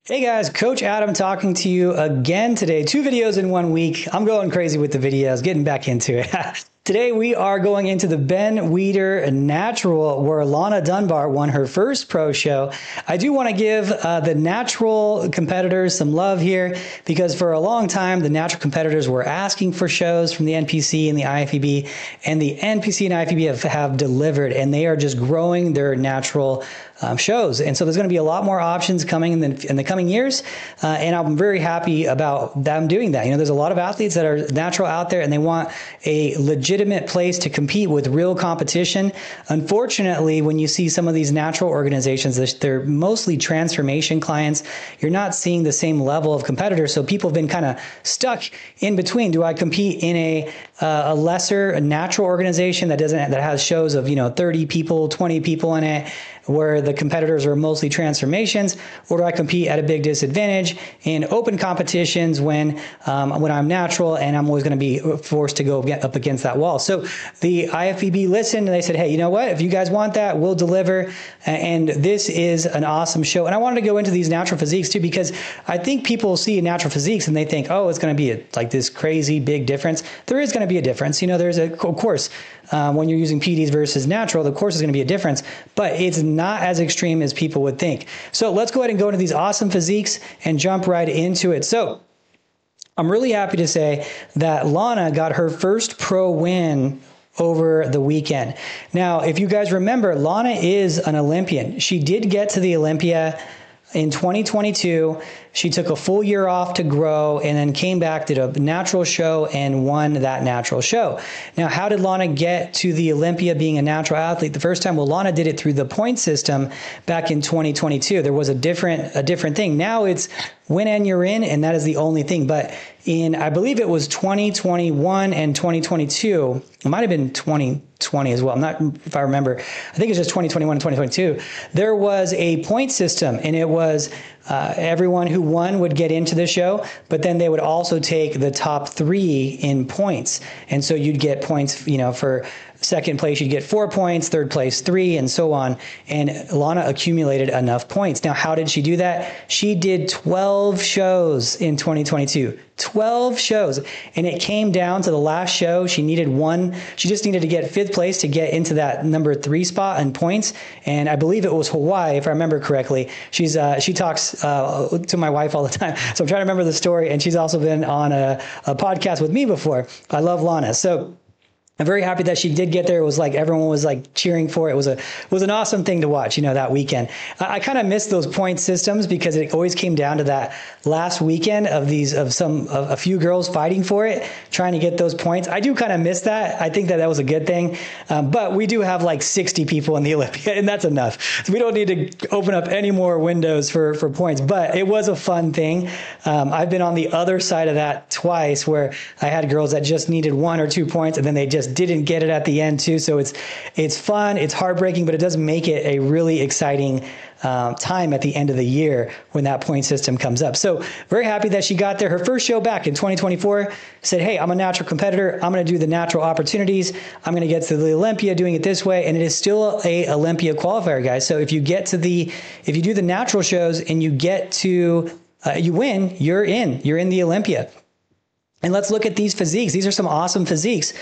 Hey guys, Coach Adam talking to you again today. 2 videos in 1 week. I'm going crazy with the videos, getting back into it. Today we are going into the Ben Weider Natural, where Lana Dunbar won her first pro show. I do want to give the natural competitors some love here, because for a long time the natural competitors were asking for shows from the NPC and the IFBB, and the NPC and IFBB have delivered, and they are just growing their natural shows. And so there's going to be a lot more options coming in the coming years. And I'm very happy about them doing that. You know, there's a lot of athletes that are natural out there and they want a legitimate place to compete with real competition. Unfortunately, when you see some of these natural organizations, they're mostly transformation clients. You're not seeing the same level of competitors. So people have been kind of stuck in between. Do I compete in a lesser natural organization that has shows of, 30 people, 20 people in it, where the competitors are mostly transformations, or do I compete at a big disadvantage in open competitions when I'm natural and I'm always going to be forced to go up against that wall? So the IFBB listened and they said, hey, you know what? If you guys want that, we'll deliver. And this is an awesome show. And I wanted to go into these natural physiques too, because I think people see natural physiques and they think, oh, it's going to be like this crazy big difference. There is going to be a difference. There's of course, when you're using PDs versus natural, the course is going to be a difference, but it's not as extreme as people would think. So let's go ahead and go into these awesome physiques and jump right into it. So I'm really happy to say that Lana got her first pro win over the weekend. Now, if you guys remember, Lana is an Olympian. She did get to the Olympia in 2022. She took a full year off to grow and then came back, did a natural show and won that natural show. Now, how did Lana get to the Olympia being a natural athlete the first time? Well, Lana did it through the point system back in 2022. There was a different thing. Now it's win and you're in, and that is the only thing. But I believe it was 2021 and 2022, it might have been 2020 as well. I'm not, if I remember, I think it's just 2021 and 2022. There was a point system, and it was everyone who won would get into the show, but then they would also take the top 3 in points. And so you'd get points, for second place, you'd get 4 points, third place, 3, and so on. And Lana accumulated enough points. Now, how did she do that? She did 12 shows in 2022. 12 shows. And it came down to the last show. She just needed to get 5th place to get into that number 3 spot in points. And I believe it was Hawaii, if I remember correctly. She talks to my wife all the time. So I'm trying to remember the story. And she's also been on a podcast with me before. I love Lana. So I'm very happy that she did get there. It was like everyone was like cheering for it. It was an awesome thing to watch, that weekend. I kind of missed those point systems because it always came down to that last weekend of a few girls fighting for it, trying to get those points. I do kind of miss that. I think that was a good thing. But we do have like 60 people in the Olympia, and that's enough. So we don't need to open up any more windows for points, but it was a fun thing. I've been on the other side of that twice, where I had girls that just needed 1 or 2 points and then they just didn't get it at the end too. So it's fun, it's heartbreaking, but it does make it a really exciting time at the end of the year when that point system comes up. So very happy that she got there. Her first show back in 2024, said, hey, I'm a natural competitor. I'm going to do the natural opportunities. I'm going to get to the Olympia doing it this way. And it is still a Olympia qualifier, guys. So if you do the natural shows and you get to, you win, you're in the Olympia. And let's look at these physiques. These are some awesome physiques.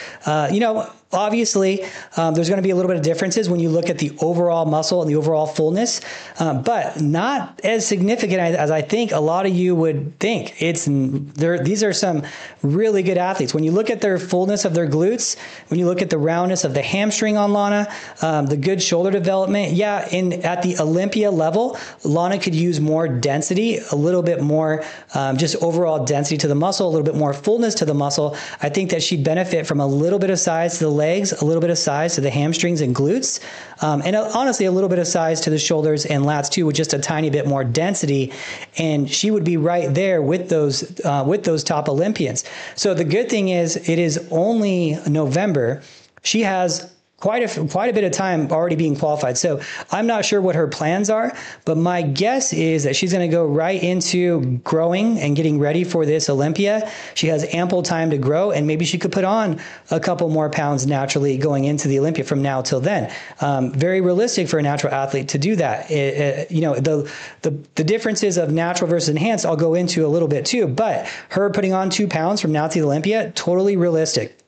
Obviously, there's going to be a little bit of differences when you look at the overall muscle and the overall fullness, but not as significant as I think a lot of you would think. These are some really good athletes. When you look at their fullness of their glutes, when you look at the roundness of the hamstring on Lana, the good shoulder development, at the Olympia level, Lana could use more density, a little bit more just overall density to the muscle, a little bit more fullness to the muscle. I think that she'd benefit from a little bit of size to the legs, a little bit of size to the hamstrings and glutes, and honestly a little bit of size to the shoulders and lats too, with just a tiny bit more density, and she would be right there with those top Olympians. So the good thing is, it is only November. She has quite a bit of time already being qualified. So I'm not sure what her plans are, but my guess is that she's going to go right into growing and getting ready for this Olympia. She has ample time to grow, and maybe she could put on a couple more pounds naturally going into the Olympia from now till then. Very realistic for a natural athlete to do that. You know, the differences of natural versus enhanced I'll go into a little bit too, but her putting on 2 pounds from now to the Olympia, totally realistic.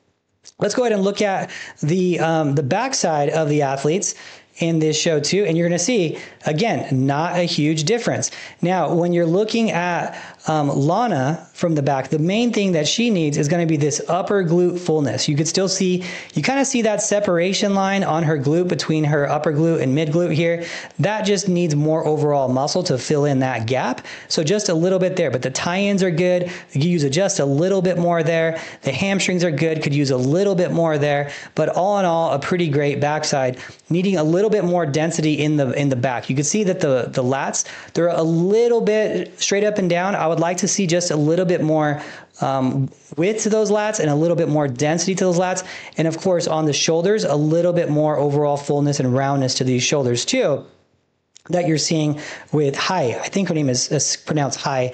Let's go ahead and look at the backside of the athletes in this show too, and you're going to see, again, not a huge difference. Now, when you're looking at Lana from the back, the main thing that she needs is going to be this upper glute fullness. You could still see, you kind of see that separation line on her glute between her upper glute and mid glute here. That just needs more overall muscle to fill in that gap. So just a little bit there, but the tie-ins are good. You could use just a little bit more there. The hamstrings are good, could use a little bit more there, but all in all, a pretty great backside, needing a little bit more density in the back. You can see that the lats, they're a little bit straight up and down. I would like to see just a little bit more width to those lats and a little bit more density to those lats. And of course, on the shoulders, a little bit more overall fullness and roundness to these shoulders too, that you're seeing with Hye. I think her name is pronounced Hye.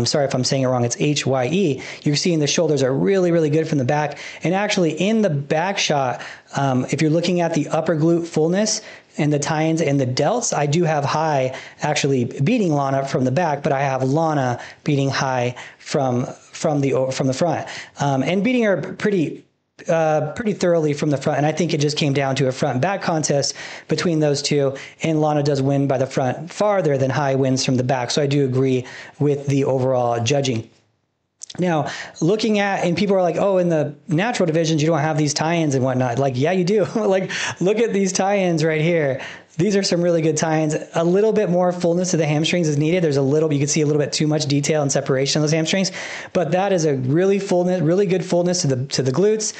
Sorry if I'm saying it wrong. It's Hye. You're seeing the shoulders are really, really good from the back. And actually in the back shot, if you're looking at the upper glute fullness and the tie-ins and the delts, I do have Hye actually beating Lana from the back, but I have Lana beating Hye from the front, and beating her pretty thoroughly from the front. And I think it just came down to a front back contest between those two, and Lana does win by the front farther than Hye wins from the back. So I do agree with the overall judging. Now, looking at, and people are like, oh, in the natural divisions, you don't have these tie-ins and whatnot. Like, yeah, you do. Like, look at these tie-ins right here. These are some really good tie-ins. A little bit more fullness to the hamstrings is needed. There's a little, you can see a little bit too much detail and separation on those hamstrings, but that is a really good fullness to the glutes.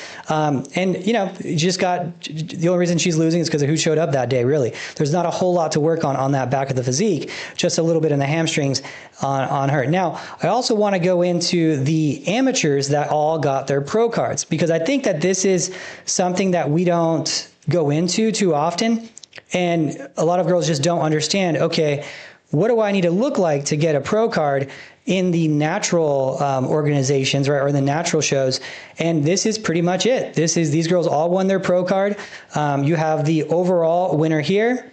And you know, you just got, the only reason she's losing is because of who showed up that day, really. There's not a whole lot to work on that back of the physique, just a little bit in the hamstrings on her. Now, I also want to go into the amateurs that all got their pro cards, because I think that this is something that we don't go into too often. And a lot of girls just don't understand, okay, what do I need to look like to get a pro card in the natural organizations, right, or in the natural shows? And this is pretty much it. These girls all won their pro card. You have the overall winner here,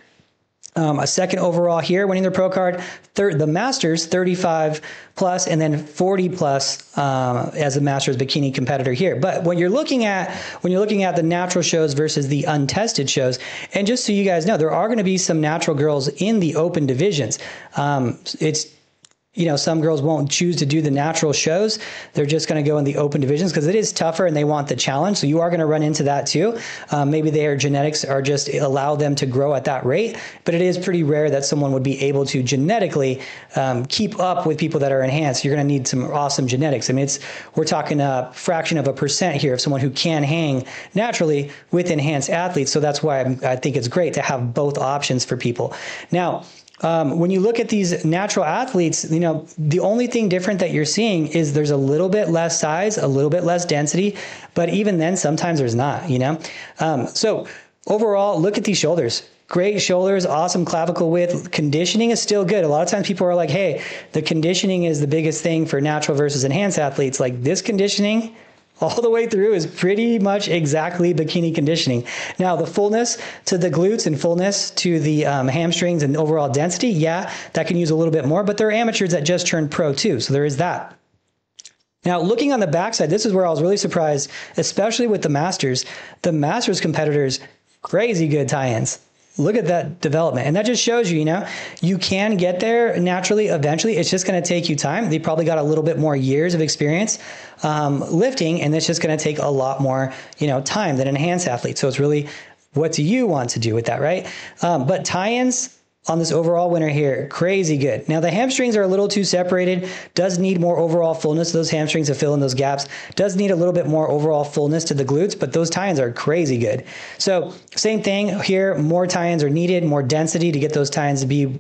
a second overall here winning their pro card, the Masters 35 plus, and then 40 plus as a Masters bikini competitor here. But when you're looking at the natural shows versus the untested shows, and just so you guys know, there are going to be some natural girls in the open divisions. You know, some girls won't choose to do the natural shows. They're just going to go in the open divisions because it is tougher and they want the challenge. So you are going to run into that too. Maybe their genetics are just allow them to grow at that rate, but it is pretty rare that someone would be able to genetically keep up with people that are enhanced. You're going to need some awesome genetics. I mean, we're talking a fraction of a percent here of someone who can hang naturally with enhanced athletes. So that's why I think it's great to have both options for people. Now, when you look at these natural athletes, you know, the only thing different that you're seeing is there's a little bit less size, a little bit less density, but even then sometimes there's not, you know? So overall, look at these shoulders. Great shoulders, awesome clavicle width. Conditioning is still good. A lot of times people are like, hey, the conditioning is the biggest thing for natural versus enhanced athletes. Like, this conditioning all the way through is pretty much exactly bikini conditioning. Now, the fullness to the glutes and fullness to the hamstrings and overall density, yeah, that can use a little bit more, but there are amateurs that just turned pro too, so there is that. Now, looking on the backside, this is where I was really surprised, especially with the Masters. The Masters competitors, crazy good tie-ins. Look at that development. And that just shows you, you know, you can get there naturally eventually. It's just going to take you time. They probably got a little bit more years of experience lifting, and it's just going to take a lot more, you know, time than an enhanced athlete. So it's really, what do you want to do with that, right? But tie-ins on this overall winner here, crazy good. Now, the hamstrings are a little too separated, does need more overall fullness to those hamstrings to fill in those gaps, does need a little bit more overall fullness to the glutes, but those tie-ins are crazy good. So same thing here, more tie-ins are needed, more density to get those tie-ins to be, you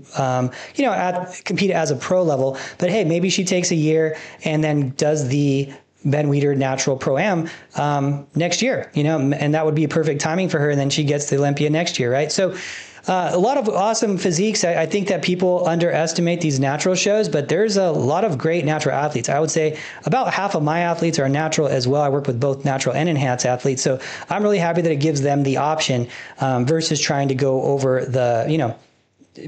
know, compete as a pro level. But hey, maybe she takes a year and then does the Ben Weider Natural Pro Am next year, you know, and that would be perfect timing for her. And then she gets the Olympia next year, right? So a lot of awesome physiques. I think that people underestimate these natural shows, but there's a lot of great natural athletes. I would say about half of my athletes are natural as well. I work with both natural and enhanced athletes. So I'm really happy that it gives them the option versus trying to go over the, you know,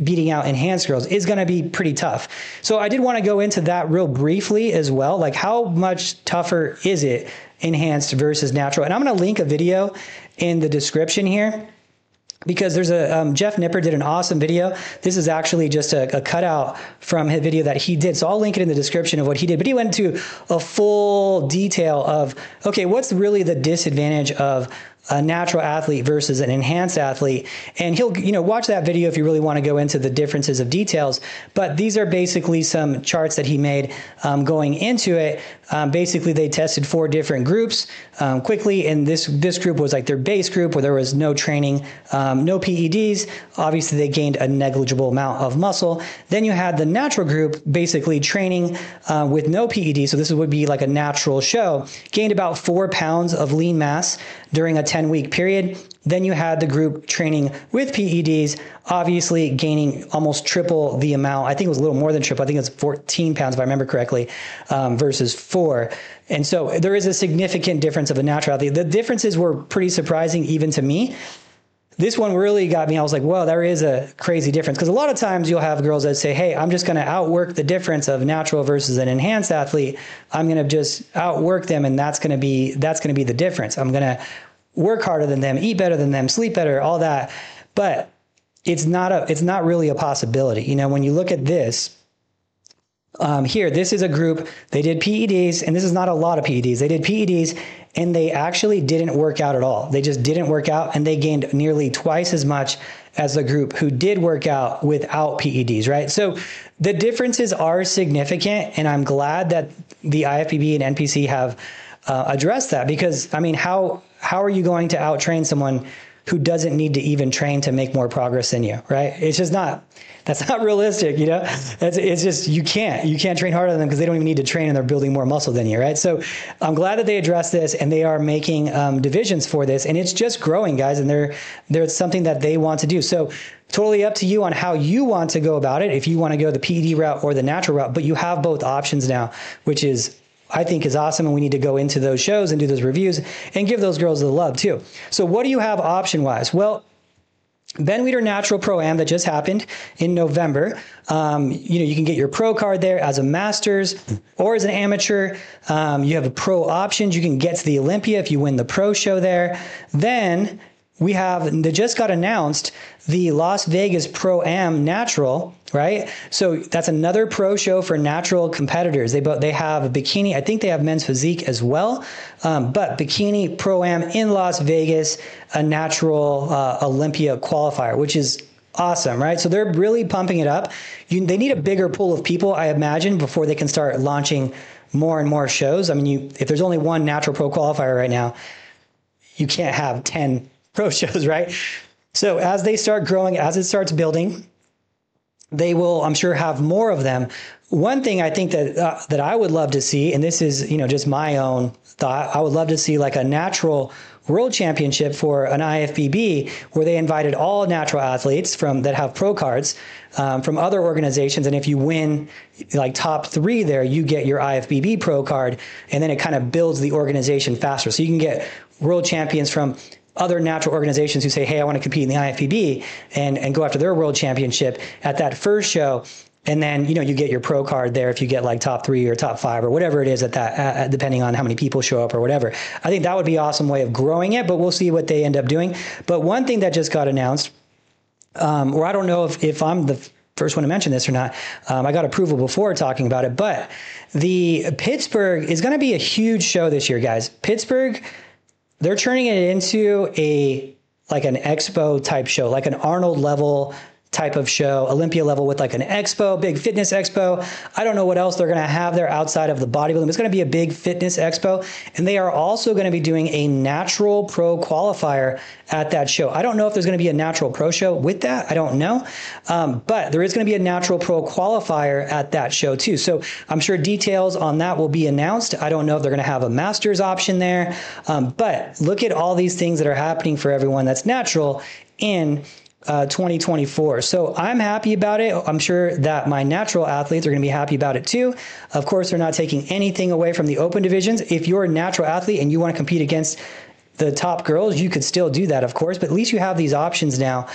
beating out enhanced girls is going to be pretty tough. So I did want to go into that real briefly as well. Like, how much tougher is it enhanced versus natural? And I'm going to link a video in the description here, because there's a Jeff Nipper did an awesome video. This is actually just a cutout from his video that he did. So I'll link it in the description of what he did. But he went into a full detail of, okay, what's really the disadvantage of a natural athlete versus an enhanced athlete. And he'll, you know, watch that video if you really want to go into the differences of details. But these are basically some charts that he made going into it. Basically, they tested 4 different groups quickly. And this group was like their base group where there was no training, no PEDs. Obviously, they gained a negligible amount of muscle. Then you had the natural group basically training with no PED. So this would be like a natural show, gained about 4 pounds of lean mass during a 10-week period. Then you had the group training with PEDs, obviously gaining almost triple the amount. I think it was a little more than triple. I think it's 14 pounds, if I remember correctly, versus 4. And so there is a significant difference of a natural athlete. The differences were pretty surprising even to me. This one really got me. I was like, whoa, there is a crazy difference. Because a lot of times you'll have girls that say, hey, I'm just going to outwork the difference of natural versus an enhanced athlete. I'm going to just outwork them, and that's going to be the difference. I'm going to work harder than them, eat better than them, sleep better, all that. But it's not really a possibility. You know, when you look at this, here, this is a group, they did PEDs, and this is not a lot of PEDs. They did PEDs, and they actually didn't work out at all. They just didn't work out, and they gained nearly twice as much as the group who did work out without PEDs, right? So the differences are significant, and I'm glad that the IFBB and NPC have addressed that, because, I mean, how are you going to out-train someone who doesn't need to even train to make more progress than you, right? It's just not, that's not realistic, you know? It's just, you can't train harder than them because they don't even need to train, and they're building more muscle than you, right? So I'm glad that they addressed this, and they are making divisions for this, and it's just growing, guys, and there's something that they want to do. So totally up to you on how you want to go about it, if you want to go the PED route or the natural route, but you have both options now, which is, I think, is awesome, and we need to go into those shows and do those reviews and give those girls the love too. So what do you have option-wise? Well, Ben Weider Natural Pro Am that just happened in November. You know, you can get your pro card there as a masters or as an amateur. You have a pro options. You can get to the Olympia if you win the pro show there. Then they just got announced the Las Vegas Pro Am Natural, right? So that's another pro show for natural competitors. They have a bikini. I think they have men's physique as well. But bikini Pro Am in Las Vegas, a natural Olympia qualifier, which is awesome, right? So they're really pumping it up. They need a bigger pool of people, I imagine, before they can start launching more and more shows. I mean, if there's only one natural pro qualifier right now, you can't have 10 pro shows, right? So as they start growing, as it starts building, they will, I'm sure, have more of them. One thing I think that I would love to see, and this is, you know, just my own thought, I would love to see like a natural world championship for an IFBB where they invited all natural athletes that have pro cards from other organizations. And if you win like top 3 there, you get your IFBB pro card, and then it kind of builds the organization faster. So you can get world champions from other natural organizations who say, hey, I want to compete in the IFBB and go after their world championship at that first show. And then, you know, you get your pro card there if you get like top 3 or top 5 or whatever it is at that, depending on how many people show up or whatever. I think that would be an awesome way of growing it, but we'll see what they end up doing. But one thing that just got announced, or I don't know if I'm the first one to mention this or not. I got approval before talking about it, but the Pittsburgh is going to be a huge show this year, guys. Pittsburgh, they're turning it into an expo type show, like an Arnold level type of show, Olympia level with like an expo, big fitness expo. I don't know what else they're going to have there outside of the bodybuilding. It's going to be a big fitness expo. And they are also going to be doing a natural pro qualifier at that show. I don't know if there's going to be a natural pro show with that. I don't know. But there is going to be a natural pro qualifier at that show too. So I'm sure details on that will be announced. I don't know if they're going to have a master's option there. But look at all these things that are happening for everyone that's natural in 2024. So I'm happy about it. I'm sure that my natural athletes are going to be happy about it too. Of course, they're not taking anything away from the open divisions. If you're a natural athlete and you want to compete against the top girls, you could still do that, of course, but at least you have these options now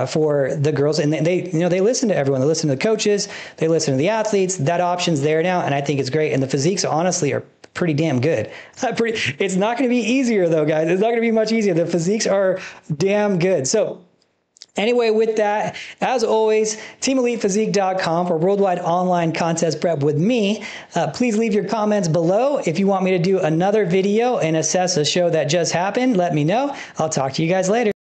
for the girls. And they listen to everyone. They listen to the coaches. They listen to the athletes. That option's there now, and I think it's great. And the physiques, honestly, are pretty damn good. It's not going to be easier, though, guys. It's not going to be much easier. The physiques are damn good. So anyway, with that, as always, teamelitephysique.com for worldwide online contest prep with me. Please leave your comments below. If you want me to do another video and assess a show that just happened, let me know. I'll talk to you guys later.